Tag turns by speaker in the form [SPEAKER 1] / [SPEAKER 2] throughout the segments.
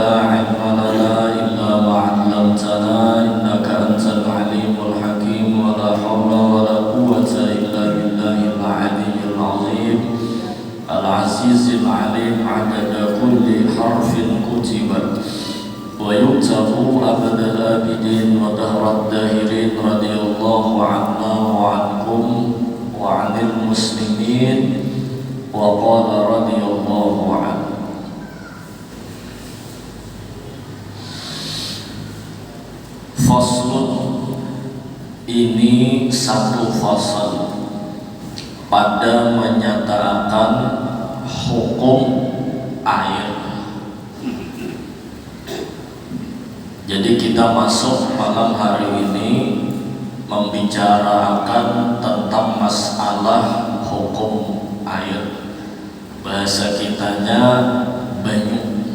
[SPEAKER 1] لا علم لنا إلا ما علمتنا إنك أنت العليم الحكيم ولا حول ولا قوة إلا بالله العلي العظيم العزيز العليم عدد كل حرف كتبت ويكتب أبد الآبدين ودهر الداهرين رضي الله عنا وعنكم وعن المسلمين وقال رضي الله عنه. Faslun, ini satu fasal pada menyatakan hukum air. Jadi kita masuk malam hari ini membicarakan tentang masalah hukum air. Bahasa kitanya banyu.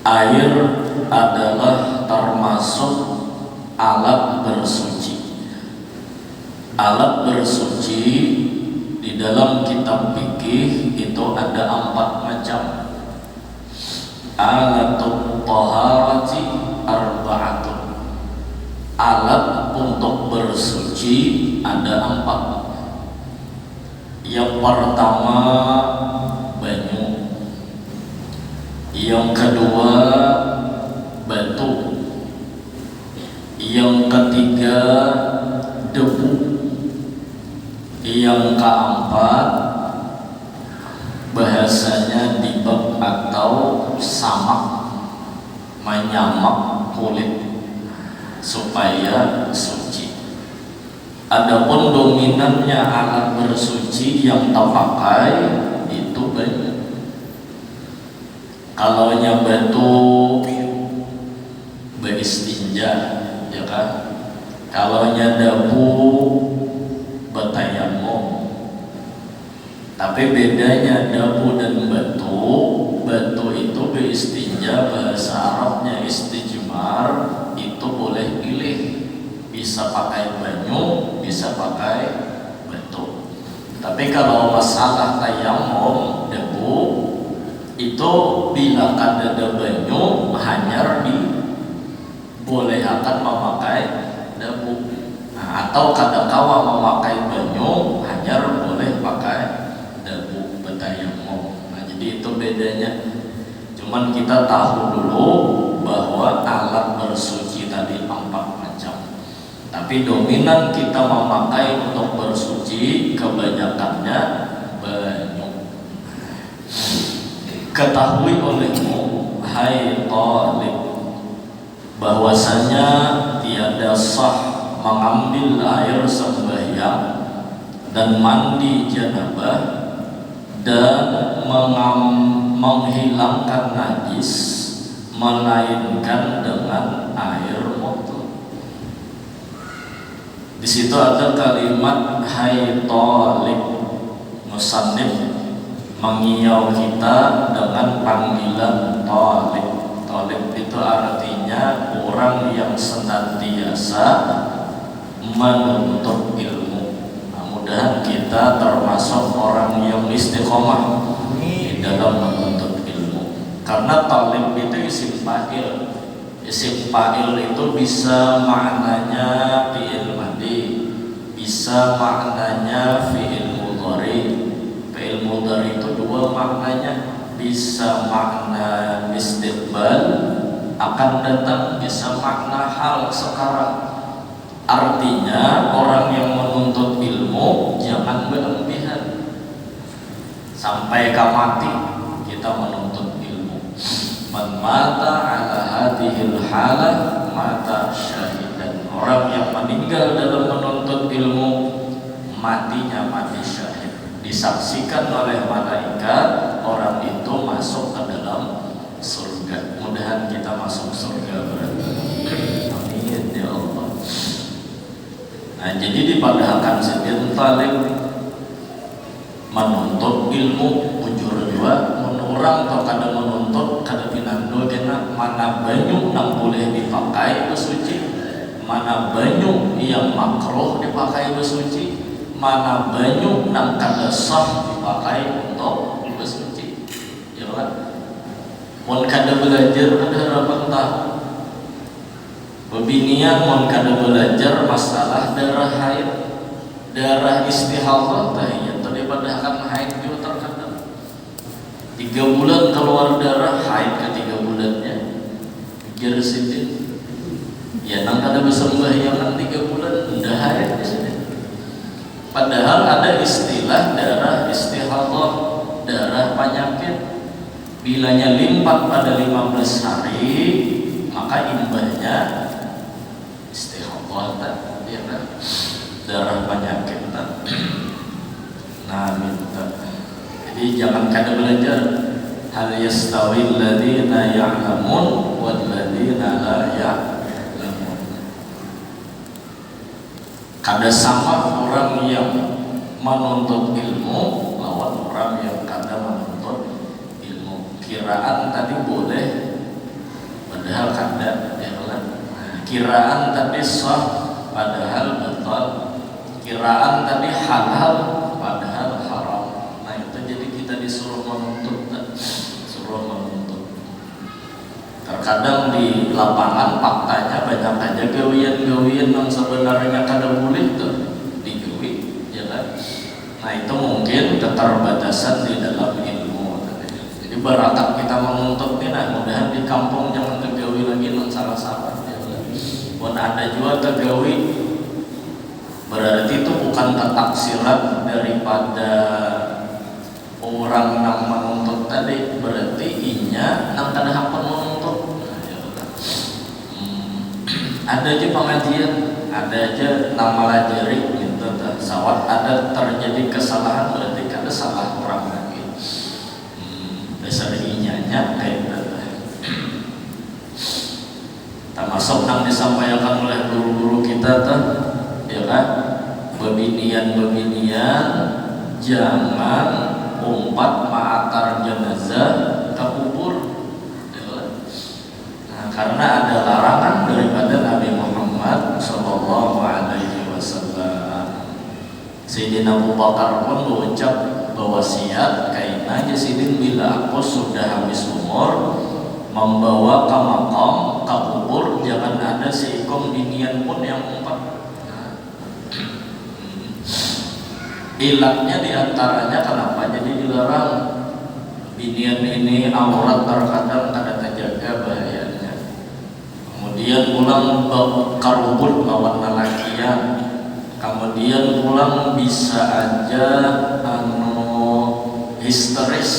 [SPEAKER 1] Air adalah termasuk alat bersuci. Alat bersuci di dalam kitab fikih itu ada 4 macam. Alatut taharati arba'atun. Alat untuk bersuci ada 4. Yang pertama banyu. Yang kedua batu. Yang ketiga debu. Yang keempat bahasanya dibek atau samak, menyamak kulit supaya suci. Adapun dominannya alat bersuci yang terpakai itu banyu. Kalau batu beristinja, ya kan? Kalau debu bertayamum. Tapi bedanya debu dan batu, batu itu beristinja, bahasa Arabnya istijmar, itu boleh pilih, bisa pakai banyu, bisa pakai batu. Tapi kalau masalah tayamum debu itu bila kada banyu hanya dibolehkan memakai debu. Atau kada kawa memakai banyu hanya boleh pakai debu bertayamum. Jadi itu bedanya. Cuman kita tahu dulu bahwa alat bersuci tadi 4 macam. Tapi dominan kita memakai untuk bersuci kebanyakannya banyu. Ketahui olehmu, hai talib, bahwasanya tiada sah mengambil air sembahyang dan mandi janabah dan menghilangkan najis melainkan dengan air mutlak. Di situ ada kalimat hai talib. Musannif mengiau kita dengan panggilan talib. Talib itu artinya orang yang senantiasa menuntut ilmu. Mudah-mudahan kita termasuk orang yang istiqomah di dalam menuntut ilmu. Karena talib itu isim fa'il. Isim fa'il itu bisa maknanya fi'il madhi, bisa maknanya fi'il mudhari. Fi'il mudhari itu 2 maknanya, bisa makna istiqbal akan datang, bisa makna hal sekarang. Artinya orang yang menuntut ilmu jangan berlebihan. Sampai mati kita menuntut ilmu. Man mata ala hadhil halah mata syahidan. Orang yang meninggal dalam menuntut ilmu matinya mati syahid. Disaksikan oleh malaikat, orang itu masuk ke dalam surga. Mudahan kita masuk surga berarti. Amin ya Allah. Nah, jadi dipadahkan sedih talib menuntut ilmu bujur jua menurang atau kada menuntut kada pinando kena mana banyu nang boleh dipakai bersuci, mana banyu yang makruh dipakai bersuci, mana banyu nang kada sah dipakai untuk bersuci. Ya kan? Mun kada belajar ada harapan tahu. Bebinian mun kada belajar masalah darah haid, darah istihadah tah ya daripada akan haid juga terkadang 3 bulan keluar darah haid ke 3 bulannya pikir sidin ya nang kada bersembahyangan 3 bulan udah haid di sini. Padahal ada istilah darah istihadah, darah penyakit. Bilanya limpat pada 15 hari maka imbahnya istihadah ya kan, darah penyakit. Nah minta. Jadi jangan kada belajar hal yastawi alladziina ya'lamun wal ladziina la ya'lamun. Kada sama orang yang menuntut ilmu lawan orang yang kada menuntut ilmu. Kiraan tadi boleh padahal kada ya kan. Kiraan tadi sah padahal betul. Kiraan tadi halal padahal haram. Nah itu jadi kita disuruh menuntut, Terkadang di lapangan faktanya banyak aja gawian-gawian yang sebenarnya kada boleh tuh digawi, ya kan? Nah itu mungkin keterbatasan di dalam ilmu. Jadi barakat kita menuntut ini, nah mudahan di kampung jangan kegawi lagi non salah-salah. Ya kan? Pun ada juga kegawi, berarti itu bukan ketaksiran daripada orang yang menuntut tadi, berarti inya nang kada hak menuntut. Ada aja pengajian, ada aja nama lajari gitu, sawat ada terjadi kesalahan berarti kada salah orang lagi. Dasar inyanya kayak gitu. Termasuk yang disampaikan oleh guru-guru kita tuh, ya kan? Bebinian jangan umpat ma'atar jenazah ke kubur. Nah, karena ada larangan daripada Nabi Muhammad sallallahu alaihi wasallam. Sayyidina Abu Bakar pun mengucap wasiat kaina jasidin bila aku sudah habis umur membawa ke makam ke kubur jangan ada seikong binian pun yang umpat. Ilatnya diantaranya kenapa jadi dilarang? Binian ini aurat terkadang kada terjaga bahayanya. Kemudian pulang karubut lawan lalakian. Kemudian pulang bisa aja histeris,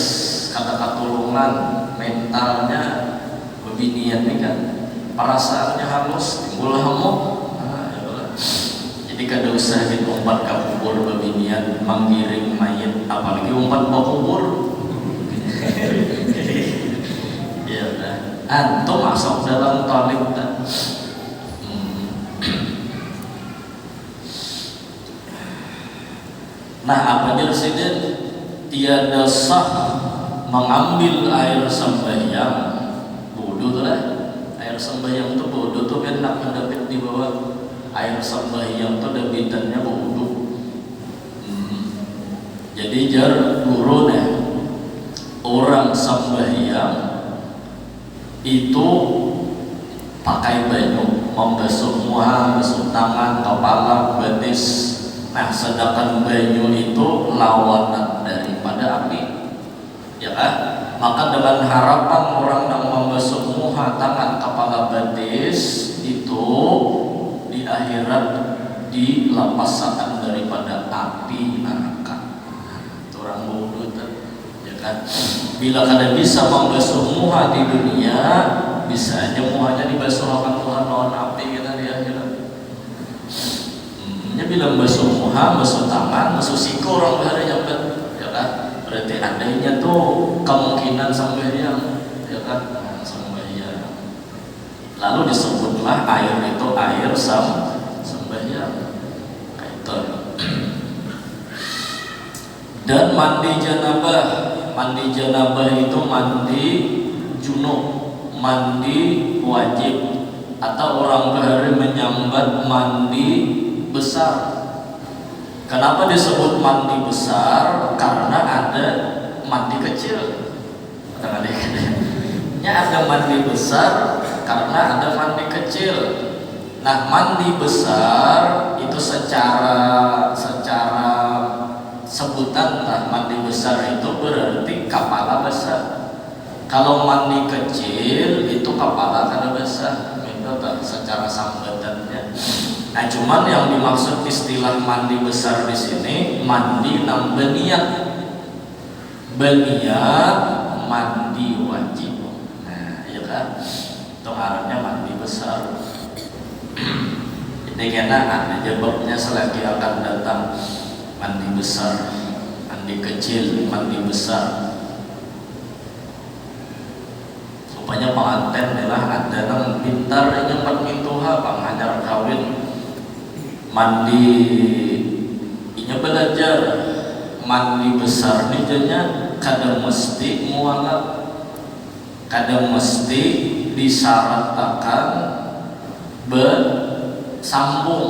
[SPEAKER 1] kata katulungan mentalnya bebinian ini kan perasaannya halus timbul hamuk. Jadi kada usah diumpat ke kubur bebinian menggiring mayit, apalagi umpat ke kubur. Ya udah, antum masuk dalam talib tak? Nah apa jelasnya? Tiada sah mengambil air sembahyang wudu tuh lah. Air sembahyang tuh wudu tuh kan nak mendapit di bawah. Air sembahyang itu debitannya wudu. Jadi jar guru nih, orang sembahyang itu pakai banyu, membasuh muka, basuh tangan, kepala, betis. Nah, sedangkan banyu itu lawanan daripada api, ya kan? Maka dengan harapan orang yang membasuh muka, tangan, kepala, betis itu di akhirat dilepaskan daripada api neraka. Orang bodoh ya kan. Bila kada bisa membasuh muka di dunia, bisa aja muhanya dibasuhkan Tuhan lawan api kita di akhirat. Ya bila membasuh muka, basuh tangan, basuh siku orang bahari nyambet, ya kan. Berarti adanya tuh kemungkinan sembahyang, ya kan. Lalu disebutlah air itu air sembahyang. Itu. Dan mandi janabah itu mandi junub, mandi wajib, atau orang bahari menyambat mandi besar. Kenapa disebut mandi besar? Karena ada mandi kecil. nya ada mandi besar karena ada mandi kecil. Nah, mandi besar itu secara sebutan lah, mandi besar itu berarti kepala besar. Kalau mandi kecil itu kepala kada besar, itu secara sambatannya. Nah, cuman yang dimaksud istilah mandi besar di sini mandi nang beniat, mandi wajib. Nah, iya kan? Itu artinya mandi besar. Jadi karena ada jawabnya selagi akan datang mandi besar, mandi kecil, mandi besar. Supaya pengantin adalah ada nang pintar nyempat mintuha pangajar kawin. Mandi inya belajar mandi besar nih jadinya kadang mesti mualaf, kadang mesti disyaratkan bersambung.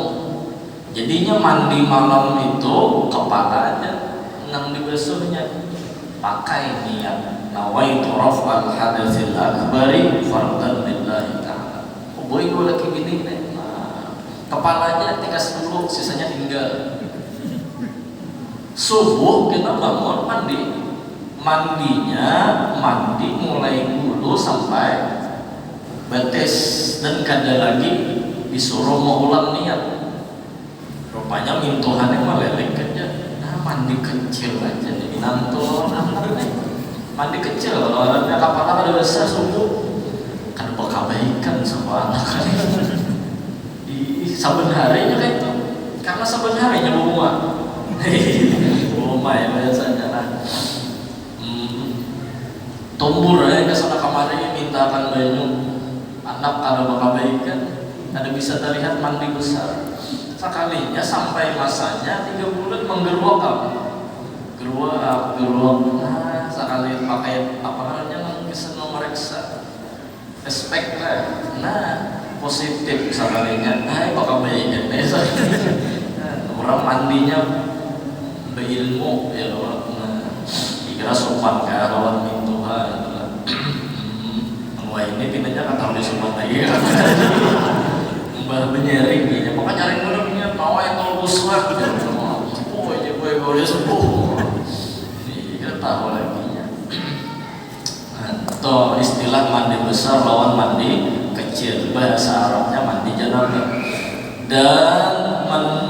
[SPEAKER 1] Jadinya mandi malam itu kepala aja nang dibasuhnya pakai niat nawaitu raf'al hadatsil akbari fardan lillahi ta'ala. Oh boy gue lagi gini nih. Kepalanya tikas dulu, sisanya tinggal. Subuh kita bangun mandi, mandi mulai dulu sampai betis dan kada lagi disuruh mau ulang niat. Rupanya mintuhannya melelek aja. Nah, mandi kecil aja nih nantul mandi kecil kalau orangnya kepala ada besar subuh kan bakabaikan sama anak kan. Saben harinya kayak itu karena saben harinya bunga ya biasanya lah. Tombur ya kesana kamari mintakan banyu anak kada bakabaikan ada bisa terlihat mandi besar sekalinya sampai masanya 3 bulan menggeruak geruak nah sekali pakai apa namanya bisa memeriksa aspek lah nah positif sekalinya bakal baiknya orang mandinya berilmu ya nah dikira sopan ke lawan mintuha wah ini pinanya kata udah sopan lagi mbah benyering ya pokoknya nyari dulu punya tawa yang tol buswak sepuh aja gue udah sepuh dikira tahu lagi nya atau istilah mandi besar lawan mandi kecil, bahasa Arabnya mandi janabah dan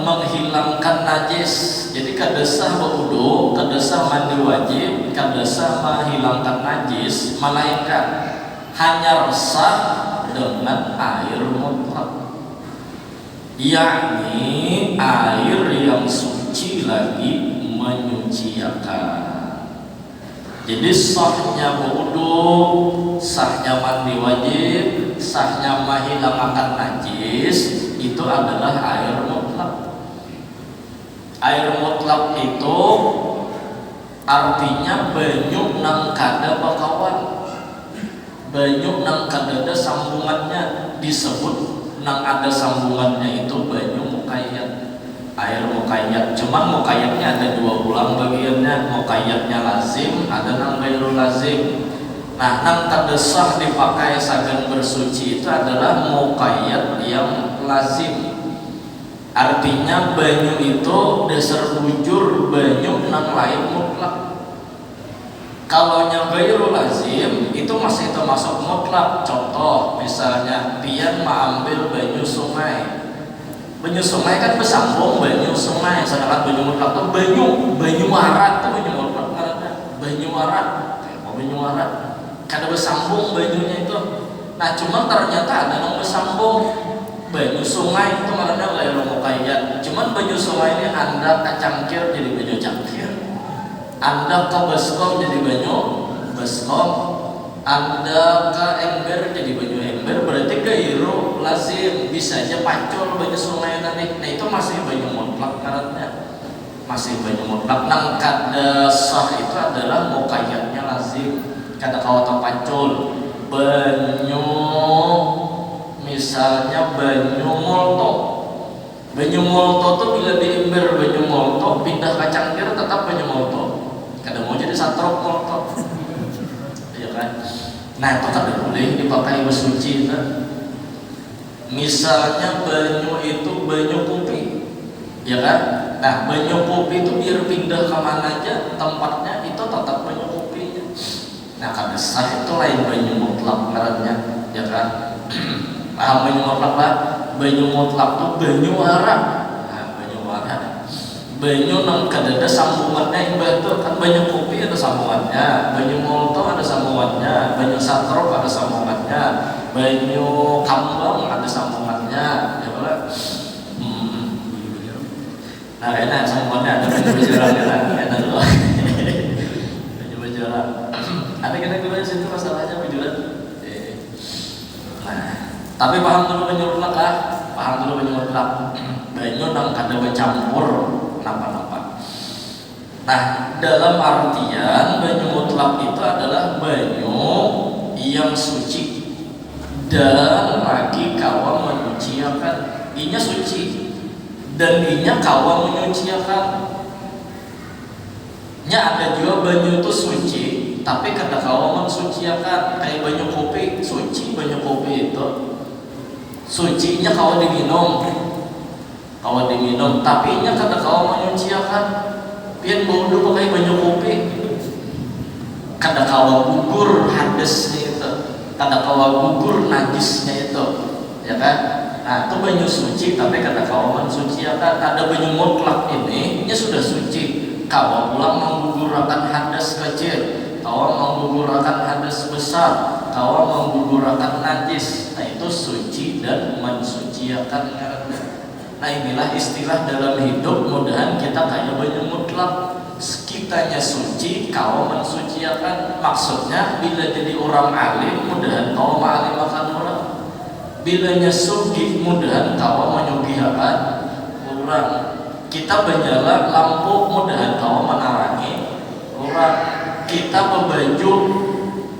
[SPEAKER 1] menghilangkan najis. Jadi kadesah berwudu, kadesah mandi wajib, kadesah menghilangkan najis, melainkan hanya resah dengan air mutlak, yakni air yang suci lagi menyuciakan. Jadi sahnya berwudu, sahnya mandi wajib, sahnya menghilangkan najis itu adalah air mutlak. Air mutlak itu artinya banyu nang kada bakawan, banyu nang kada ada sambungannya, disebut nang ada sambungannya itu banyu mukayyad. Air mukayyad, cuman mukayyadnya ada 2 ulang bagiannya, mukayyadnya lazim, ada nang gairu lazim. Nah, nang kadesah dipakai sagan bersuci itu adalah muqayyad yang lazim. Artinya banyu itu dasar bujur banyu nang lain mutlak. Kalau yang gairu lazim itu masih termasuk mutlak. Contoh misalnya pian mengambil banyu sungai. Banyu sungai kan bersambung banyu sungai, sedangkan banyu mutlak itu banyu warat, itu banyu mutlak karena banyu warat kada bersambung banyunya itu. Nah cuma ternyata ada yang bersambung banyu sungai itu karena gairu muqayyad. Cuman banyu sungai ini anda kacangkir jadi banyu cangkir, anda ke baskom jadi banyu baskom, anda ke ember jadi banyu ember, berarti gairu lazim, bisa aja pacul banyu sungai tadi. Nah itu masih banyu mutlak karena masih banyu mutlak. Nang kada sah itu adalah muqayyadnya lazim. Kada kawat pacul banyu misalnya banyu molto. Banyu molto tuh bila di ember banyu molto pindah ke cangkir tetap banyu molto. Kada mau jadi satrok molto. Iya kan? Nah itu kan boleh dipakai bersuci. Misalnya banyu itu banyu kopi, ya kan? Nah banyu kopi itu biar pindah kemana aja tempatnya itu tetap banyu kopinya. Nah kada sah itu lain banyu mutlak ngarannya, ya kan? Paham banyu mutlak lah? Banyu mutlak tuh banyu wara. Nah banyu wara, banyu nang kadada sambungannya ibarat tuh kan banyu kopi ada sambungannya, banyu molto ada sambungannya, banyu satrop ada sambungannya, banyu kambang ada sambungannya, ya kan? Nah enak sambungannya ada banyu berjarang enak loh. Banyu berjarang. Ada kita di situ masalahnya berjarang. Nah, tapi paham dulu banyu mutlak lah, paham dulu banyu mutlak. Banyu nang kada bercampur napa-napa. Nah, dalam artian banyu mutlak itu adalah banyu yang suci dan lagi kawa menyuciakan. Inya suci dan inya kawa menyuciakan. Nya ada juga banyu itu suci tapi kada kawa mensuciakan, kayak banyu kopi suci. Banyu kopi itu sucinya kawa diminum, tapi nya kada kawa menyuciakan. Pian bodoh pakai banyu kopi kada kawa gugur hadesnya itu, kada kawa gugur najisnya itu, ya kan? Nah itu banyu suci tapi kada kawa mensuciakan. Ada banyu mutlak ini nya sudah suci, kawa pulang menggugurkan hadas kecil, kawa menggugurkan hadas besar, kawa menggugurkan najis. Nah itu suci dan mensuciakan. Nah inilah istilah dalam hidup, mudahan kita kayak banyu mutlak, kitanya suci, kawa mensuciakan. Maksudnya bila jadi orang alim, mudahan kawa ma'alimakan orang. Bilanya sugih, mudahan kawa menyugihakan orang. Kita berjalan lampu, mudahan kawa menarangi orang. Kita berbaju,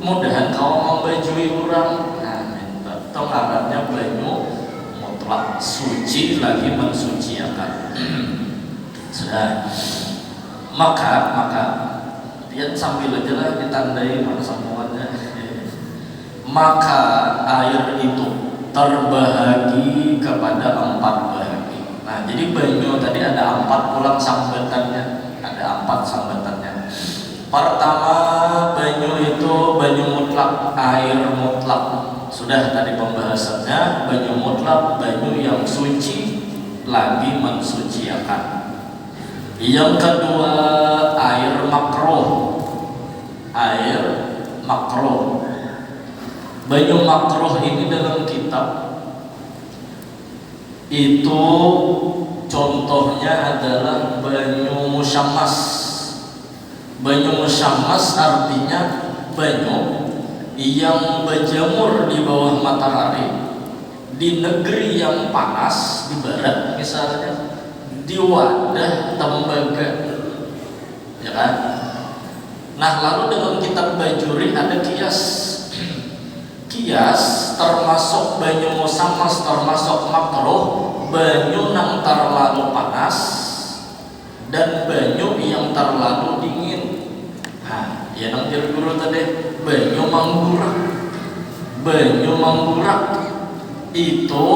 [SPEAKER 1] mudahan kawa membajui orang. Nah itu ngarannya banyu mutlak, suci lagi mensuciakan. Sudah. Maka dia sambil aja lah ditandai mana sambungannya. Maka air itu terbahagi kepada 4 bahagi. Nah jadi banyu tadi ada 4 pulang sambatannya, ada 4 sambatannya. Pertama banyu itu banyu mutlak, air mutlak. Sudah tadi pembahasannya, banyu mutlak banyu yang suci lagi mensuciakan. Yang kedua air makruh. Air makruh. Banyu makruh ini dalam kitab itu contohnya adalah banyu musyammas. Banyu musyammas artinya banyu yang berjemur di bawah matahari di negeri yang panas, di barat misalnya, di wadah tembaga, ya kan? Nah lalu dalam kitab Bajuri ada kias. Kias termasuk banyu musyammas termasuk makruh, banyu yang terlalu panas dan banyu yang terlalu dingin. Nah, ya nang guru tadi banyu manggurak. Banyu manggurak itu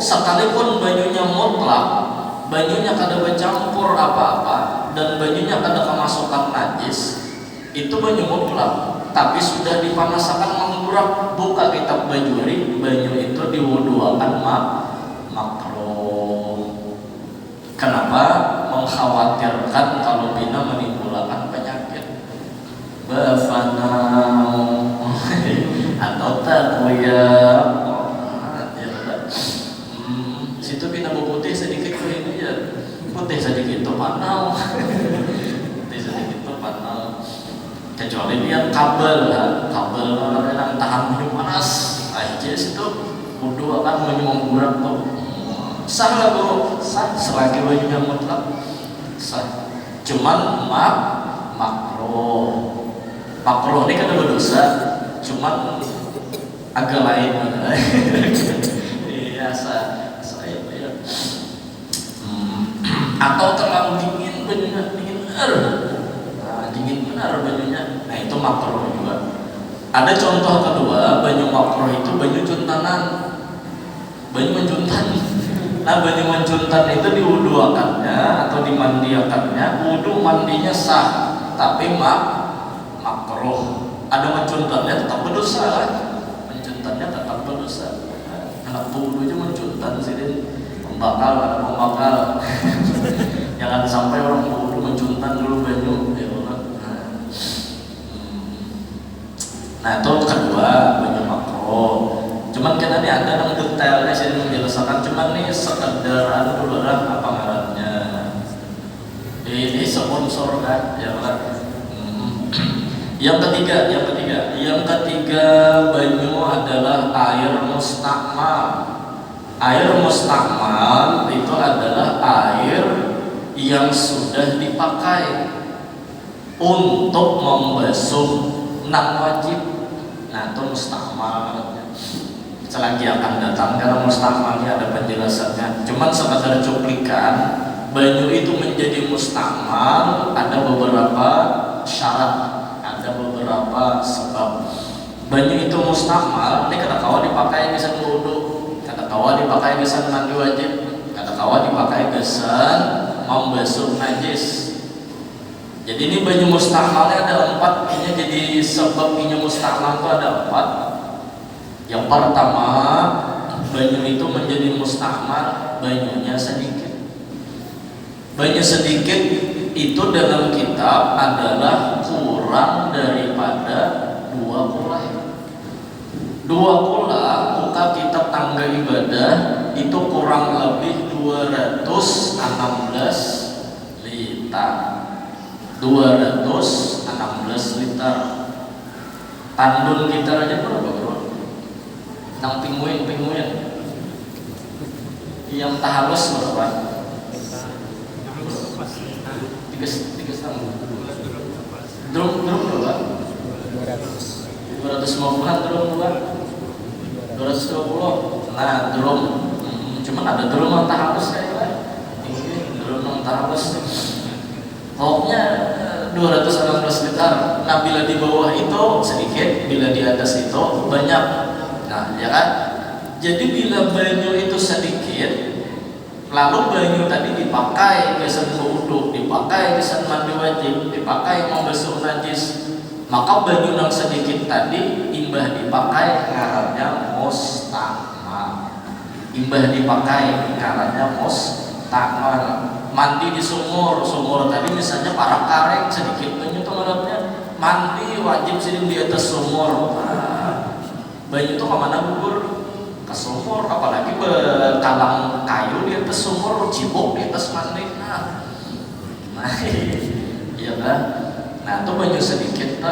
[SPEAKER 1] sekalipun banyunya mutlak, banyunya kada bercampur apa-apa dan banyunya kada kemasukan najis, itu banyu mutlak. Tapi sudah dipanaskan menggurak. Buka kitab Bajuri, banyu itu diwuduakan makruh. Kenapa? Mengkhawatirkan kalau bina menimbulkan penyakit bafanau atau takoyak. Situ bina putih sedikit ini ya, putih sedikit itu panau. Putih sedikit itu panau. Kecuali dia kabel yang tahan minum panas aja situ wudu akan menggurak tuh sah lah bro, sah selagi bajunya mutlak sah. Cuman makruh ini kan ada dosa, cuman agak lain. Iya saya ya. Atau terlalu dingin bajunya, dingin benar bajunya. Nah itu makruh juga. Ada contoh kedua, banyu makruh itu banyu juntanan, banyu menjuntan. Nah, banyu menjuntan itu diwuduakannya atau dimandiakannya, wudu mandinya sah, tapi makruh. Ada menjuntannya tetap berdosa kan? Menjuntannya tetap berdosa. Anak wudu aja menjuntan sih, membakal, ada membakal. Jangan sampai orang wudu menjuntan dulu banyu. Nah itu kedua, banyu makruh. Cuman kan ini ada yang detailnya saya menjelaskan. Cuman nih sekedar dulu lah apa ngarannya. Ini sponsor kan, ya kan. Yang ketiga banyu adalah air mustakmal. Air mustakmal itu adalah air yang sudah dipakai untuk membasuh nang wajib. Nah itu mustakmal. Selagi akan datang karena mustakmalnya ada penjelasannya. Cuman sekedar cuplikan, banyu itu menjadi mustakmal ada beberapa syarat, ada beberapa sebab. Banyu itu mustakmal, ini kata kawa dipakai gesan wudu, kata kawa dipakai gesan mandi wajib, kata kawa dipakai gesan membasuh najis. Jadi ini banyu mustakmalnya ada 4, ini jadi sebab banyu mustakmal itu ada 4. Yang pertama, banyu itu menjadi mustakmal, banyunya sedikit. Banyu sedikit itu dalam kitab adalah kurang daripada 2 kula. 2 kula buka kitab tangga ibadah itu kurang lebih 216 liter. 216 liter. Tandun kita aja berapa bro? Nang pinguin yang tahalus berapa? 3 drum berapa? 250-an drum berapa? 220. Nah drum, cuman ada drum yang tahalus kayak ini drum yang tahalus. Pokoknya 216 liter. Nah bila di bawah itu sedikit, bila di atas itu banyak. Nah ya kan. Jadi bila banyu itu sedikit, lalu banyu tadi dipakai gesan wudu, dipakai gesan mandi wajib, dipakai membasuh najis, maka banyu yang sedikit tadi imbah dipakai ngarannya mustakmal. Imbah dipakai ngarannya mustakmal. Mandi di sumur tadi misalnya para kareng sedikit banyu itu menurutnya mandi wajib sih di atas sumur. Nah, banyu itu kemana gugur? Ke sumur, apalagi berkalang kayu di atas sumur, cibuk di atas mandi. Nah iya kan? Nah itu banyu sedikit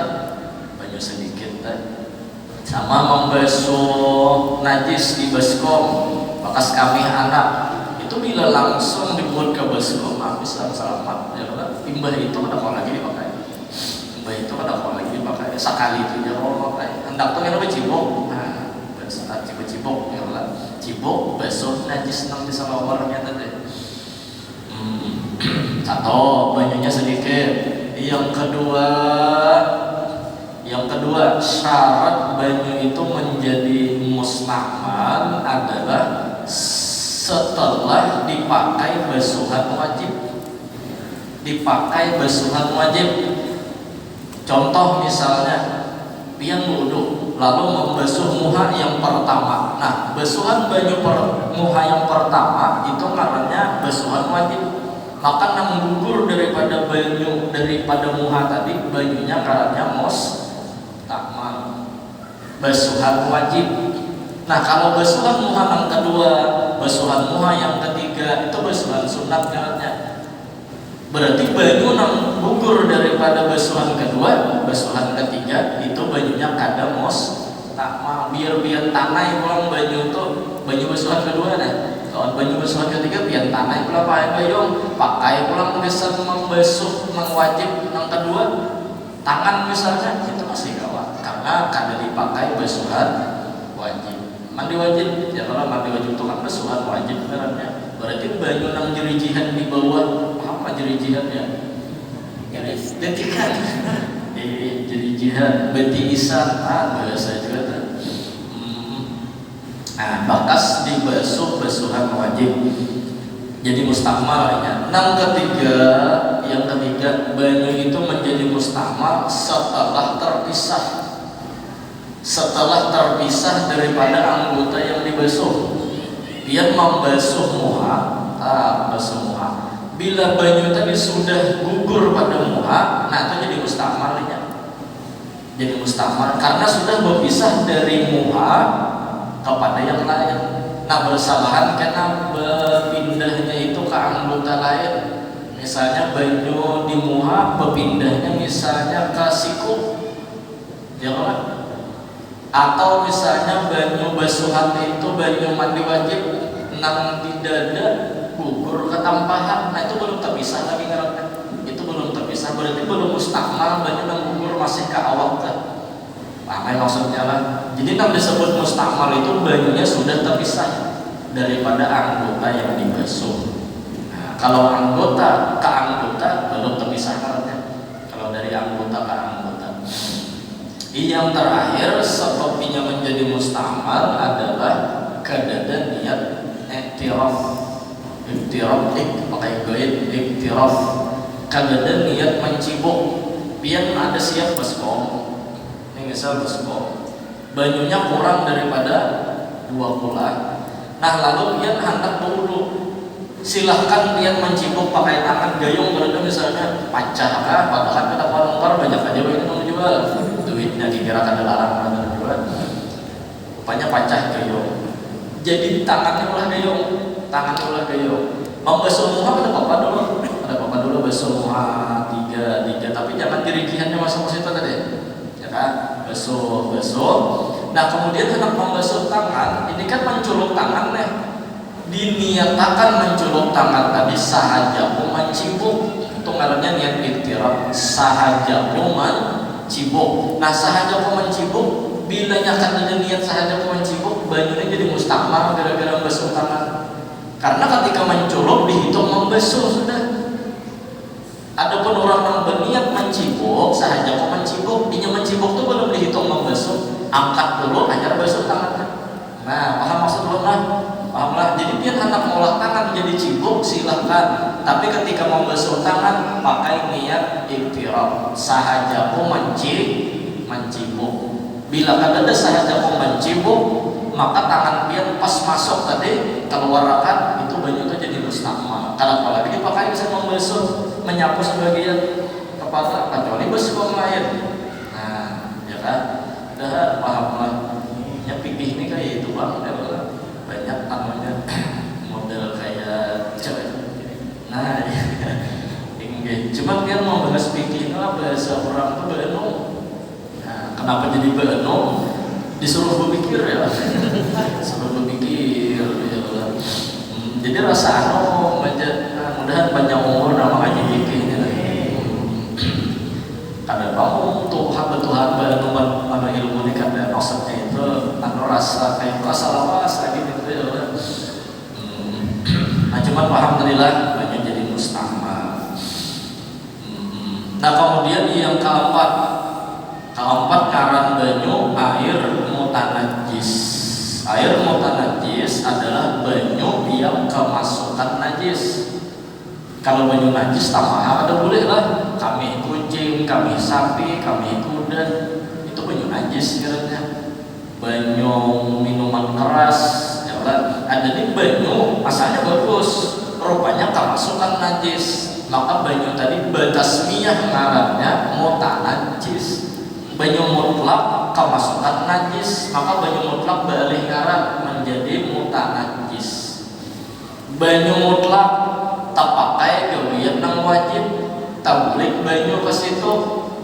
[SPEAKER 1] sama membasuh najis di baskom bekas kami anak. Itu bila langsung dibuat ke baskom habis selamat ya kan? Imbah itu ada kalau lagi dipakai, sekali itu ya kalau pakai hendak tuh kenapa cibok. Nah saat cibok ya kan, cibok basuh najis nang di salawar-nya tadi. Satu, banyunya sedikit. Yang kedua syarat banyu itu menjadi mustakmal adalah setelah dipakai basuhan wajib. Contoh misalnya pian wudu lalu membasuh muha yang pertama. Nah basuhan banyu muha yang pertama itu namanya basuhan wajib. Maka nang gugur daripada muha tadi banyunya karena mustakmal, basuhan wajib. Nah kalau basuhan muha yang kedua, basuhan muha yang ketiga itu basuhan sunat karena berarti banyu nang gugur daripada basuhan kedua, basuhan ketiga itu banyunya kada mustakmal. Biar tanah pulang banyu itu banyu basuhan kedua nah. Kalau banyu basuhan ketiga biar tanah pulang pakai pulang gesan membasuh nang wajib nang kedua tangan misalnya itu masih gawat karena kada dipakai basuhan wajib. Mandi wajib, ya kalau mandi wajib itu kan basuhan wajib karena berarti banyu nang jerijihan di bawah apa jerijihan ya? Detikan jadi jihad beti isan bahasa juga tuh. Nah, bakas dibasuh basuhan wajib jadi mustakmal ya. Yang ketiga banyu itu menjadi mustakmal setelah terpisah daripada anggota yang dibasuh. Dia membasuh muha, basuh muha. Bila banyu tadi sudah gugur pada muha, nah itu jadi mustakmal ya. Jadi mustakmal karena sudah berpisah dari muha kepada yang lain. Nah, bersalahan karena berpindahnya itu ke anggota lain. Misalnya banyu di muha berpindahnya misalnya ke siku, ya kan? Atau misalnya banyu basuhan itu banyu mandi wajib nang tidak ada gugur ke tampahan, nah itu belum terpisah lagi ngaranna. Itu belum terpisah, berarti belum mustakmal banyu nang gugur masih ke awak kan. Apa yang maksudnya lah? Jadi yang disebut mustakmal itu banyunya sudah terpisah daripada anggota yang dibasuh. Nah, kalau anggota ke anggota belum terpisah karena kalau dari anggota ke anggota. Yang terakhir sebabnya menjadi mustakmal adalah kadada niat iktiraf pakai goib iktiraf kadada niat mencibuk biar ada siap baskom. Misal baskom banyunya kurang daripada 2 bulan. Nah, lalu dia hendak berwudu. Silahkan dia mencibuk pakai tangan gayung berada misalnya pacah kah, padahal kita orang banyak aja ini mau jual. Duitnya dikira kada larang ada jual. Rupanya pacah gayung. Jadi tangannya ulah gayung. Membasuh muha ada apa dulu basuh muha 3 tapi jangan dirikihannya masuk ke situ tadi. Ya kan? Basuh. Nah, kemudian hendak membasuh tangan, ini kan menculuk tangan nih. Diniatakan menculuk tangan tadi sahaja mencibuk. Itu ngarannya niat iktiraf sahaja mencibuk. Nah, sahaja mencibuk bila nyatakan ada niat sahaja mencibuk, banyunya jadi mustakmal gara-gara membasuh tangan. Karena ketika menculuk dihitung membasuh sudah. Adapun orang yang berniat mencibuk, sahaja mencibuk, dia mencibuk itu belum dihitung membasuh, angkat dulu hanya basuh tangannya. Nah, paham maksud belum lah? Paham lah. Jadi dia hendak mengolah tangan jadi cibuk silahkan, tapi ketika membasuh tangan pakai niat iktiraf sahaja mencibuk. Bila ada sahaja mencibuk, maka tangan dia pas masuk tadi keluar rakat itu banyu itu jadi mustakmal. Kalau apalagi dipakai bisa membasuh, menyapu sebagian kepala kecuali basuh lain. Nah, ya kan? Udah paham lah. Ya pikir ini kayak itu bang, banyak namanya model kayak cewek. Nah, ini cuma dia mau bahas pikir lah bahasa orang tuh berenung. Nah, kenapa jadi berenung? Disuruh berpikir ya, ya. Jadi rasa mudah-mudahan panjang umur nama aja pikirnya. Karena kamu Tuhan mana ilmu ini karena maksudnya itu rasa kayak rasa lawas lagi gitu ya. Nah, cuman alhamdulillah banyak jadi mustakmal. Nah, kemudian yang keempat ngaran banyu air mutanajis. Air mutanajis adalah banyu yang kemasukan najis. Kalau banyu najis tambahan ada boleh lah. Kami kucing, kami sapi, kami kuda, itu banyu najis kiranya. Banyu minuman keras, ya kan? Ada di banyu asalnya bagus, rupanya kemasukan najis. Maka banyu tadi batasmiyah ngarannya mutanajis. Banyu mutlak kemasukan najis, maka banyu mutlak balik ngaran menjadi mutanajis. Banyu mutlak tak pakai gawian nang wajib, tablik banyu ke situ,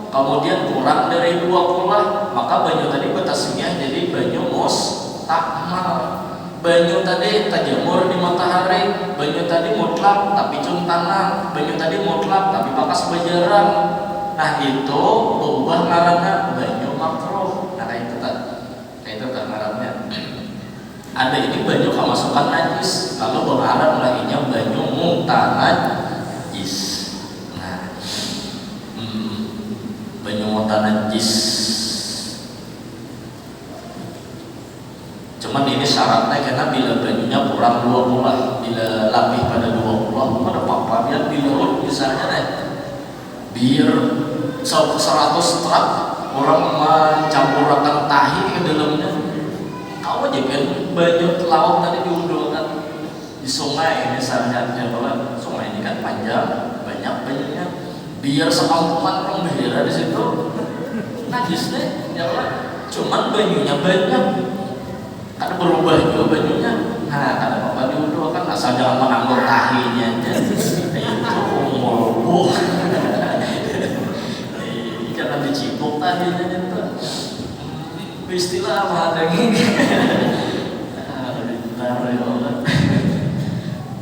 [SPEAKER 1] kemudian kurang dari 2 kula, maka banyu tadi batasnya jadi banyu mustakmal. Banyu tadi tajamur di matahari, banyu tadi mutlak tapi cium tangan, banyu tadi mutlak tapi pakas bajaran. Nah, itu berubah ngarannya banyu makruh. Nah, kayak itu ngarannya. Ada ini banyu kemasukan najis, lalu berngaran lainnya banyu mutanajis. Nah, banyu mutanajis. Cuman ini syaratnya karena bila banyunya kurang 20, bila lebih pada 20, pada apa biar dilurut misalnya deh, biar 100 truk orang mencampurkan tahi ke dalamnya. Kau aja kan banyu laut tadi diundurkan di sungai misalnya, ya kalau sungai ini kan panjang banyak banyunya, biar sekampungan orang behera di situ najis deh, ya kalau cuman banyunya banyak. Karena berubah juga bajunya. Nah, karena bapak diunduh kan asal jangan menanggung tahinya aja. Itu umur. Jangan dicipuk tahinya itu. Istilah apa ada ini?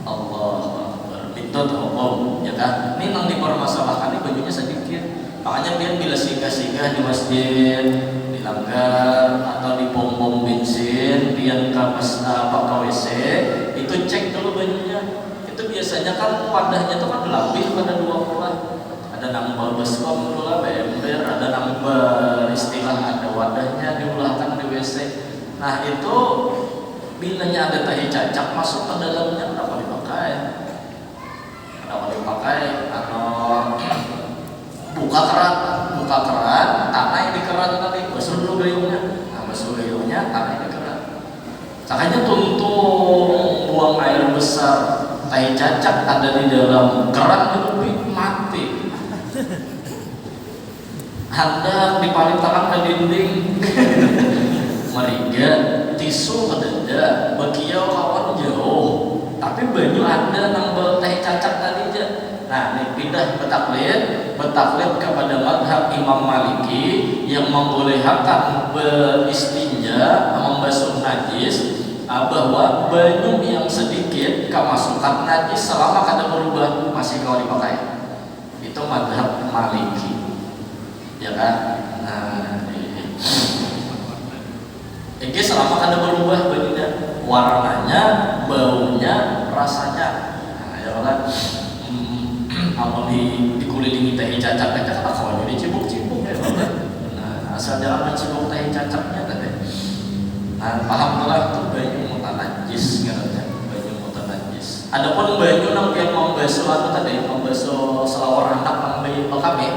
[SPEAKER 1] Allah berpintut hukum, ya kan? Ini yang dipermasalahkan ini bajunya sedikit. Makanya dia bila singgah-singgah di masjid, di langgar atau di pom-pom bensin, dia ke WC, itu cek dulu bajunya. Itu biasanya kan wadahnya itu kan lebih pada 20. Ada nambah baskom dulu lah, ember, ada nambah istilah, ada wadahnya diulahkan di WC. Nah itu bilanya ada tahi cacak masuk ke dalamnya, kenapa dipakai? Kenapa dipakai? Atau buka keran, tanah yang di keran tadi, basuh dulu gayungnya. Nah, basuh gayungnya, tanah yang di keran. Makanya tuntung buang air besar, tahi cacak ada di dalam keran lebih mati. Hendak dipalitakan ke dinding, mariga tisu kedenda, bagiau lawan jauh. Tapi banyu ada nambah tahi cacak tadi aja. Nah, ini pindah betaklid kepada madhab Imam Maliki yang membolehkan beristinja, membasuh najis, bahwa banyu yang sedikit kemasukan najis selama kada berubah masih kau dipakai. Itu madhab Maliki, ya kan? Nah, ini selama kada berubah banyunya, warnanya, baunya, rasanya, nah, ya kan? Kalau dikelilingi tahi cacak-cacak, kalau dicibuk-cibuk ya Bapak. Nah, asal jangan mencibuk tahi cacaknya tadi. Nah, paham lah itu banyu mutanajis katanya, banyu mutanajis. Adapun banyu yang membasuh apa tadi, membasuh selawar anak nambai makame,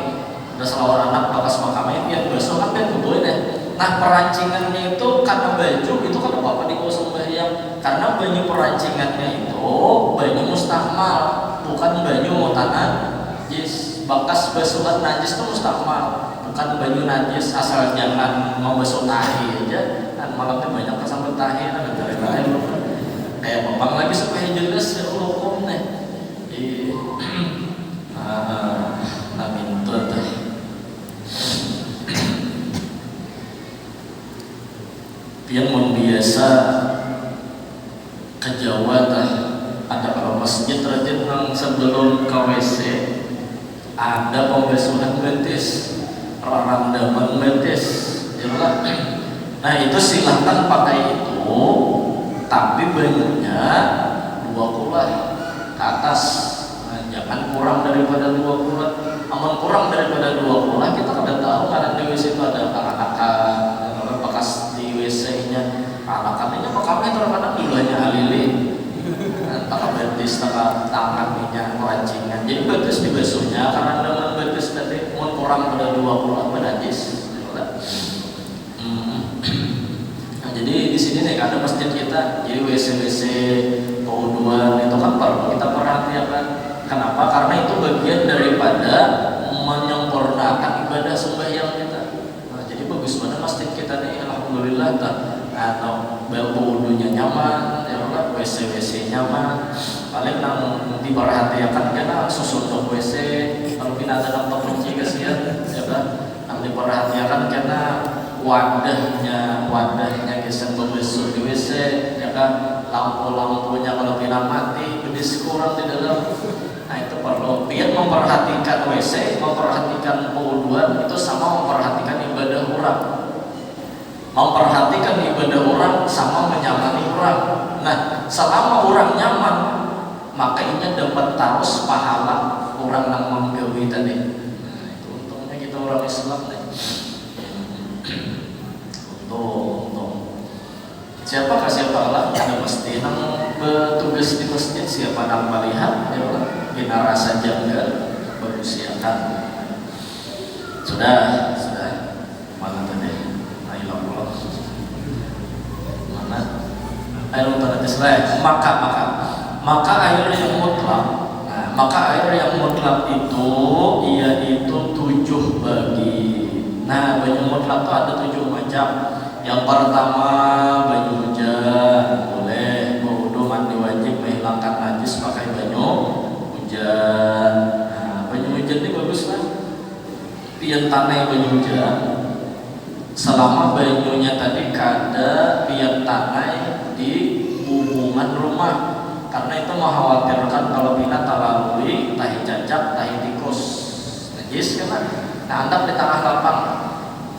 [SPEAKER 1] ada selawar anak bekas makame yang basuh kan kan boleh deh. Nah, perancingannya itu karena baju itu kan apa di kosong bayang, karena banyu perancingannya itu banyu mustahmal, bukan banyu mutanajis. Bekas basuhan najis itu mustahmal, bukan banyu najis. Asal jangan membasuh tahi aja, kan malamnya banyak kesambet tahi, kan dari lain kayak bapang lagi supaya jelas ya hukum nih. Amin tuh. Yang membiasa ke Jawa ada kalau masjid rajin nang sebelum ke WC ada pembasuhan betis, rendaman betis, jelas. Nah itu silahkan pakai itu, tapi banyunya 20 ke atas. Nah, jangan kurang daripada 20. Aman kurang daripada 20 kita kada tahu karena di WC itu ada anak-anak bekas di WC-nya, anak-anaknya pakai terkadang dulunya alili. Taka betis, taka tangan minyak perancingan. Jadi betis dibasuhnya karena dengan betis nanti mau kurang pada 20 apa najis. Nah, jadi di sini nih ada masjid kita, jadi WC keuduan itu kan perlu kita perhatikan. Kenapa? Karena itu bagian daripada menyempurnakan ibadah sembahyang kita. Nah, jadi bagus banget masjid kita nih, alhamdulillah atau baunya nyaman, ya Allah, WC nyaman. Paling nang diperhatikan karena susun untuk WC, kalau kita ada dalam kunci kasihan, ya kan? Nang diperhatikan karena wadahnya kesan membasuh di WC, ya kan? Lampu-lampunya kalau kita mati, bedis kurang di dalam. Nah itu perlu. Biar memperhatikan WC, memperhatikan keuduan itu sama memperhatikan ibadah orang. Memperhatikan ibadah orang sama menyamani orang. Nah, selama orang nyaman, makanya dapat terus pahala orang yang menggawi tadi. Nah, itu untungnya kita orang Islam nih. Siapakah siapa lah? Ada mesti nang bertugas di masjid, siapa nang melihat ya Allah. Bina rasa janggal berusiakan. Sudah. Mana tadi? Ayo Allah. Mana? Ayo tadi selesai. Maka air yang mutlak. Nah, maka air yang mutlak itu yaitu 7 bagi. Nah, banyu mutlak itu ada 7 macam. Yang pertama banyu hujan, boleh berwudu mandi wajib menghilangkan najis pakai banyu hujan. Nah, banyu hujan ini bagus lah. Pian tanah banyu hujan. Selama banyunya tadi kada pian tanah di hubungan rumah, karena itu mengkhawatirkan kalau bina talalui tahi cacat, tahi tikus, najis kan? Nah, anda di tengah lapang.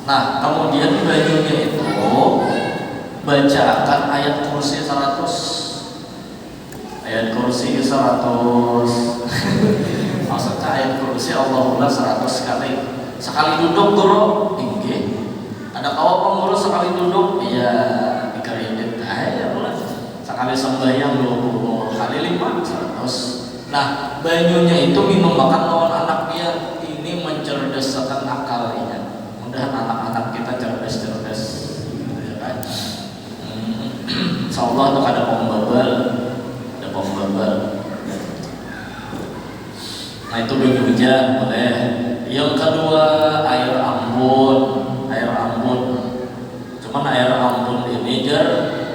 [SPEAKER 1] Nah, kemudian banyunya itu bacakan ayat kursi 100. Ayat kursi 100. Maksudnya ayat kursi Allahumma 100 kali. Sekali duduk guru, tinggi. Ada kawal pengurus sekali duduk, iya dikredit. Ya boleh. Sekali sembahyang 20 kali 5 100. Nah, banyunya itu minum makan lawan anak dia. Ini mencerdaskan akalnya. Mudah anak-anak kita cerdas gitu ya kan. Insyaallah tuh ada pembabal. Nah, itu banyu hujan boleh. Yang kedua air ambon. Cuman air ambon ini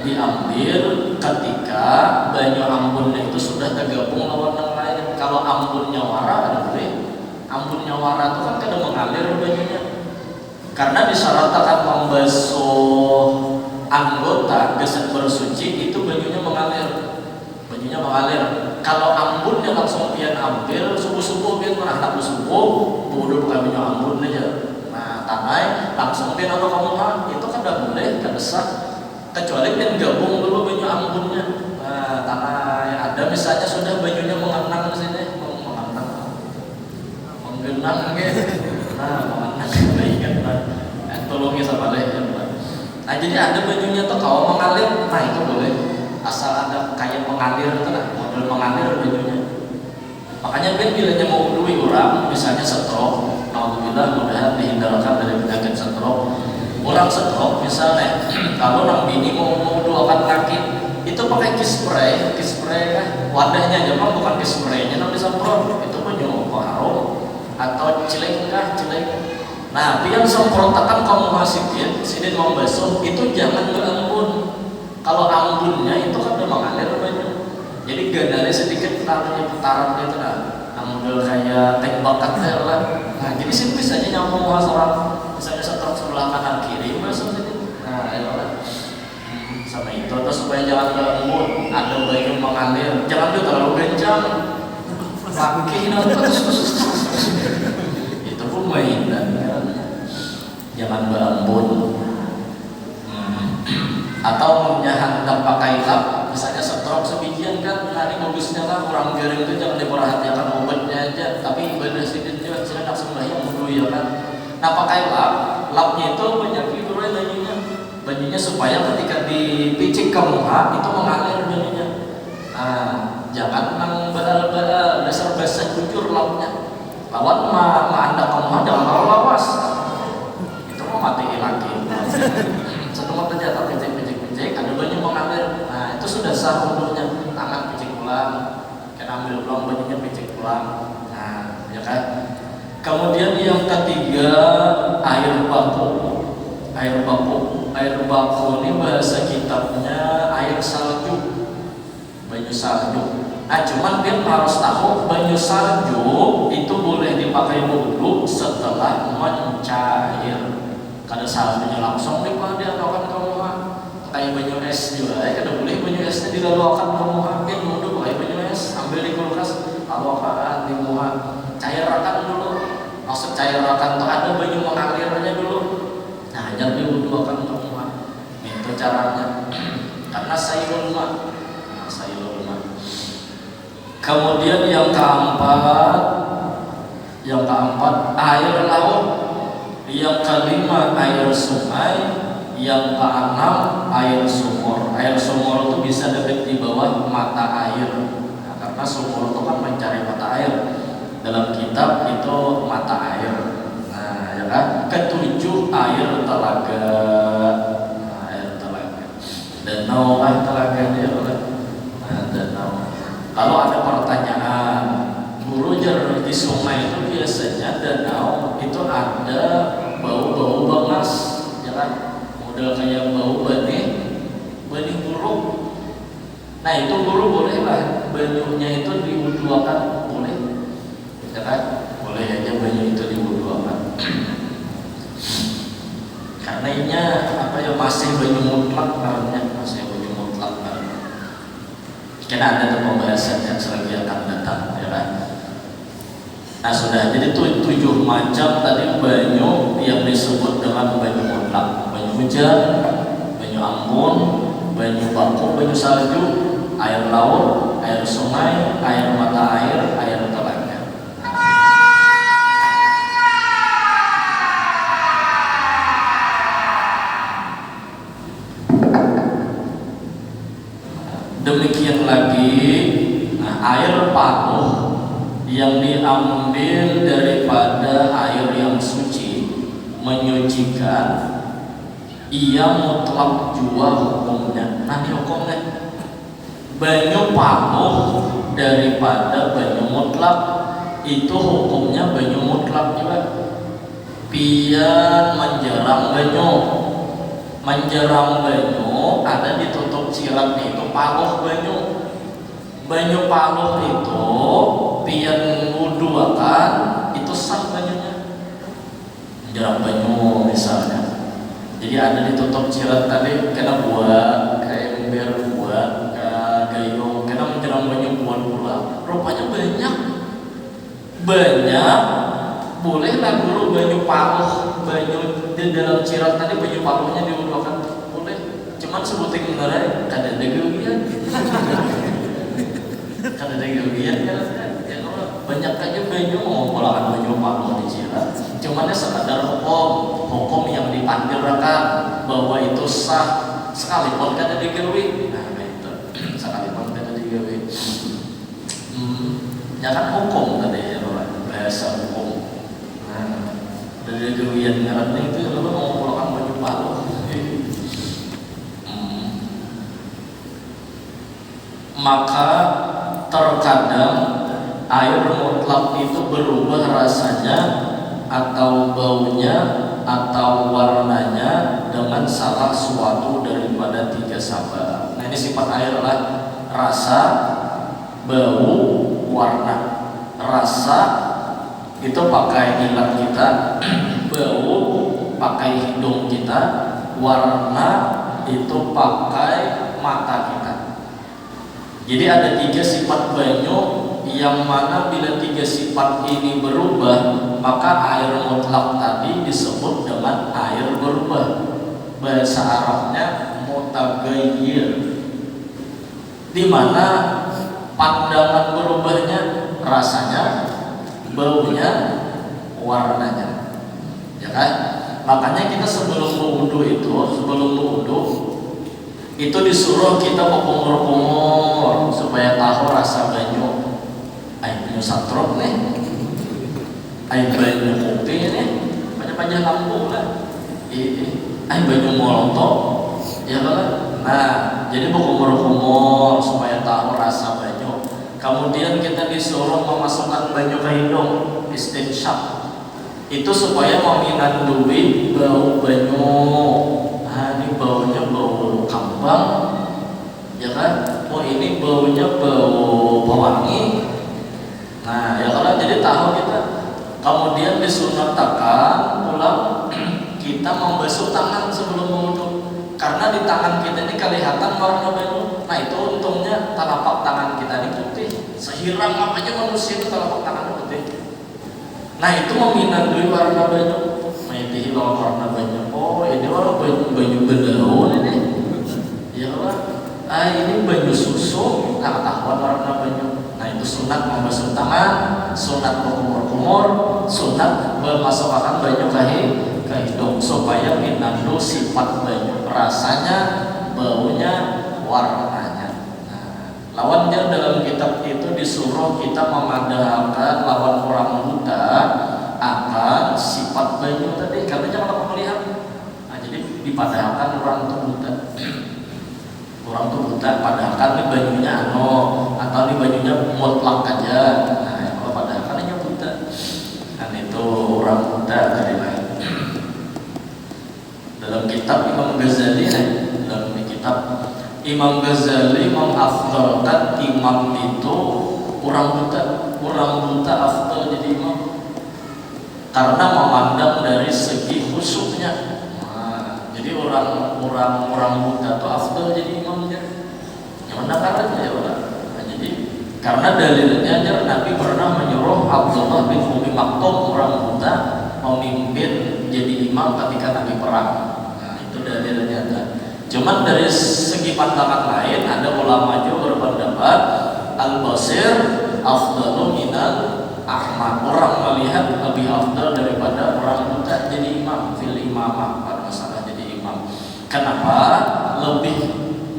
[SPEAKER 1] diambil ketika banyu ambonnya itu sudah tergabung lawan yang lain. Kalau ambonnya wara ada boleh. Ambonnya wara itu kan kada mengalir banyunya. Karena disyaratkan membasuh anggota geset bersuci itu banyunya mengalir. Kalau ambunnya langsung pian ambil subuh pian anak subuh, bodoh bukan banyu ambun aja. Nah, tanai langsung pian atau kamu itu kan tidak boleh, tidak sah. Kecuali pian gabung dulu banyu ambunnya. Nah, tanai ada misalnya sudah banyunya mengenang di sini, menggenang gitu. Nah, mengenang baikkan. Tolongnya sama deh. Nah, jadi ada banyunya tuh kalau mengalir, nah itu boleh. Asal ada kayak mengalir itu lah, model mengalir banyunya. Makanya bilanya mau duit orang, misalnya stroke, alhamdulillah mudah dihindarkan dari penyakit stroke. Orang stroke misalnya, kalau orang bini mau doakan laki, itu pakai kiss spray kan, wadahnya aja bukan kiss spraynya, nanti disemprot, itu banyu harum atau cilek. Nah, pian semprotakan kamu masukin, sini mau basuh, itu jangan berambun. Kalau ambunnya itu kan udah mengalir banyak. Jadi gandari sedikit putaran gitu lah. Model kayak tembakan lah. Nah, jadi sih bisa aja nyambung orang, misalnya setruk sebelah kanan kiri basuh gitu. Nah, ya lah. Sama itu terus supaya jangan berambun, ada banyak mengalir. Jangan juga terlalu kencang. Pakai itu pun mainan. Jangan berambun. Atau hendak pakai lap, misalnya stroke sebijian kan, hari bagusnya lah orang garing itu jangan diperhatikan obatnya aja, tapi ibadah sidin juga silahkan sembahyang dulu ya kan. Nah, pakai lapnya itu banyak fitur banyunya supaya ketika dipicik ke muka itu mengalir banyunya. Nah, jangan nang badal dasar basah jujur lapnya. Lawan anda ke muka jangan terlalu lawas. Itu mau mati lagi. Setelah terjatuh picik ada banyak mengalir. Nah, itu sudah sah wudunya. Tangan picik pulang, kena ambil pulang banyunya picik pulang. Nah, ya kan. Kemudian yang ketiga air baku ini bahasa kitabnya air salju, banyu salju. Nah, cuman dia harus tahu banyu salju itu boleh dipakai wudu setelah mencair. Kada saljunya langsung dia akan kamu kayak banyu es juga, kada boleh banyu esnya dilaluakan ke muka. Wudu pakai banyu es, ambil di kulkas, laluakan di muka, cairkan dulu. Maksud cairkan tuh ada banyu mengalirnya dulu. Nah, jangan diwuduakan ke muka. Itu caranya. Karena sayyul ma. Kemudian yang keempat air laut. Yang kelima air sungai. Yang keenam, air sumur. Air sumur itu bisa debit di bawah mata air. Nah, karena sumur itu kan mencari mata air. Dalam kitab itu mata air. Nah, ya kan? Ketujuh, air telaga. Nah, air telaga. Danau, telaga dia. Nah, danau. Kalau ada pertanyaan, guru di sungai itu biasanya danau itu ada bau-bau bangas, ya kan? Model kayak bau benih buruk. Nah itu guru bolehlah banyunya itu diwuduakan, boleh, ya kan? Boleh aja banyu itu diwuduakan. Karena ini masih banyu mutlak namanya, masih banyu mutlak. Karena ada tuh pembahasan yang selagi akan datang, ya kan? Nah sudah, jadi 7 macam tadi banyu yang disebut dengan banyu mutlak. Banyu hujan, banyu ambon, banyu baku, banyu salju, air laut, air sungai, air mata air, air telaga. Demikian lagi, air panuh yang diambil daripada air yang suci menyucikan, ia mutlak jua hukumnya. Nah ini hukumnya banyu panuh daripada banyu mutlak itu hukumnya banyu mutlak juga. Pian menjeram banyu ada ditutup ciratnya itu paluh banyu paluh itu pian wuduakan itu sah banyunya. Menjeram banyu misalnya, jadi ada ditutup cirat tadi kena buat kayak ember buat gayung, kena menjeram banyu buat pula rupanya banyak bolehlah guru banyu paluh, banyu di dalam cirat tadi banyu paluhnya diwuduakan boleh, cuman sebutin bener kada ada gegian kada ada gegian kan ya, banyak aja banyu mau polakan banyu paluh di cirat, cuman ya sekadar hukum yang dipandirkan bahwa itu sah sekalipun kada digawe. Nah itu sekalipun kada digawe. Ya kan hukum tadi ya bahasa hukum. Nah dari gawian ngaranna itu lo mau polakan banyu paluh. Maka terkadang air mutlak itu berubah rasanya atau baunya atau warnanya dengan salah suatu daripada 3 sabab. Nah ini sifat air lah, rasa, bau, warna. Rasa itu pakai ilat kita, bau pakai hidung kita, warna itu pakai mata kita. Jadi ada 3 sifat banyu yang mana bila 3 sifat ini berubah maka air mutlak tadi disebut dengan air berubah. Bahasa Arabnya mutaghayyir, di mana pandangan berubahnya, rasanya, baunya, warnanya, ya kan? Makanya kita sebelum berwudu itu disuruh kita kumur-kumur supaya tahu rasa banyu. Banyu satrop nih, banyu kopi nih, banyak lampu lah. Banyu molotov, ya kan? Nah, jadi berkumur-kumur supaya tahu rasa banyu. Kemudian kita disuruh memasukkan banyu ke hidung, istinsyaq. Itu supaya mengandungi bau banyu. Ini baunya bau kambang, ya kan? Oh ini baunya bau pewangi. Nah, ya kalau jadi tahu kita. Kemudian disunatakan pulang kita membasuh tangan sebelum berwudu. Karena di tangan kita ini kelihatan warna banyu. Nah itu untungnya telapak tangan kita ini putih. Sehirang makanya manusia itu telapak tangannya putih. Nah itu meminandui warna banyu. Maitihi warna banyu. Oh ini warna banyu belau ini. Ya Allah. Ini banyu susu. Nah ketahuan warna banyu. Nah itu sunat membasuh tangan, sunat berkumur-kumur, sunat memasukkan banyu ke ketika hidup supaya minandu sifat banyu, rasanya, baunya, warnanya. Nah, lawannya dalam kitab itu disuruh kita memadahkan lawan orang buta akan sifat banyu tadi, katanya kalau melihat. Nah, jadi dipadahkan orang itu buta. Orang itu buta, padahkan ini banyunya atau ini banyunya mutlak aja. Nah, kalau padahkan ini buta. Kan itu orang buta dari lain. Dalam kitab Imam Ghazali, dalam kitab Imam Ghazali mengafdalkan imam itu orang buta afdal jadi imam karena memandang dari segi khusyuknya. Nah, jadi orang buta itu afdal jadi imamnya. Yang mana caranya ya orang. Nah, jadi karena dalilnya Nabi pernah menyuruh Abdullah bin Umi Maktum orang buta memimpin jadi imam ketika Nabi perang. Nah, itu dalilnya ada. Cuman dari segi pandangan lain ada ulama juga berpendapat al-basir afdalu minal a'ma. Orang melihat lebih afdal daripada orang buta jadi imam fil imamah pada masalah jadi imam. Kenapa? Lebih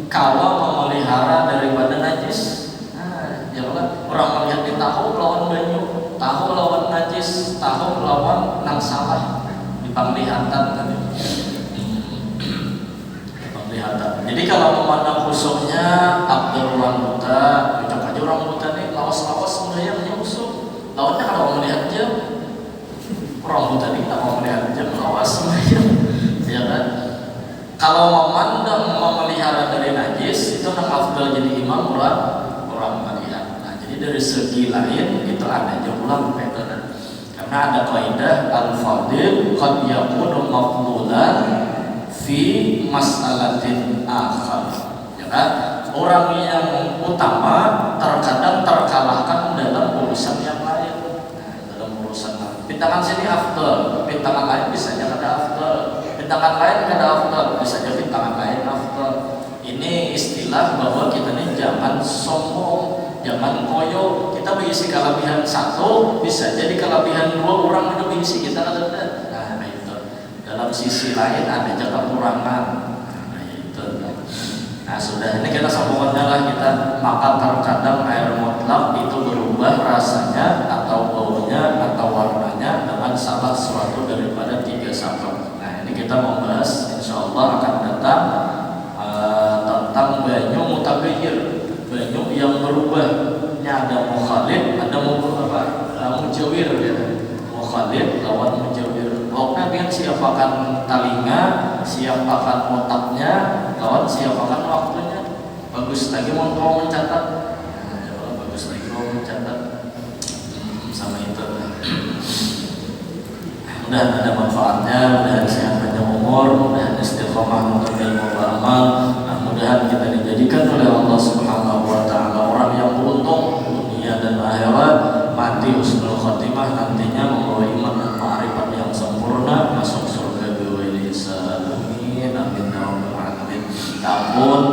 [SPEAKER 1] kawal memelihara daripada najis. Nah, ya kan? Orang melihat di tahu lawan banyu, tahu lawan najis, tahu lawan nang salah di penglihatan tadi. Jadi kalau memandang khusyuknya abdul orang buta, cocok aja orang buta nih lawas-lawas melihatnya khusyuk. Lawannya kalau melihat dia orang buta nih tak mau melihat dia lawas melihat, ya kan? Kalau memandang memelihara dari najis itu nang afdal jadi imam orang melihat. Nah, jadi dari segi lain itu ada jumlah perbedaan. Karena ada kaidah al-fadil qad yakunu mafdulan fi mas'alatin akhar, ya kan? Orang yang utama terkadang terkalahkan dalam urusan yang lain. Nah, dalam urusan lain, pintangan sini afdal, pintangan lain bisa jadi ada afdal, pintangan lain ada afdal, bisa jadi pintangan lain afdal. Ini istilah bahwa kita ini jangan sombong, jangan koyo. Kita berisi kelebihan satu, bisa jadi kelebihan dua orang itu berisi kita ada. Dalam sisi lain ada jaga kurangan. Nah, itu. Nah, sudah ini kita sambungannya lah kita. Maka terkadang air mutlak itu berubah rasanya atau baunya atau warnanya dengan salah suatu daripada tiga sebab. Nah, ini kita membahas insyaallah akan datang tentang banyu mutaghayyir, banyu yang berubah. Ini ada mukhalid, ada mujawir ya. Mukhalid lawan mujawir. Lauknya biar siapakan talinga, siapakan otaknya, lawan siapakan waktunya. Bagus lagi mau kau mencatat. Nah, bagus lagi mau mencatat. Sama itu. Mudah ada manfaatnya, mudah sehat panjang umur, mudah istiqomah untuk ilmu beramal. Nah, mudahan kita dijadikan oleh Allah Subhanahu wa taala orang yang beruntung dunia dan akhirat, mati husnul khotimah, nantinya membawa iman dan ma'rifat yang sempurna, masuk surga biwali hisab. Amin amin ya rabbal alamin. Ampun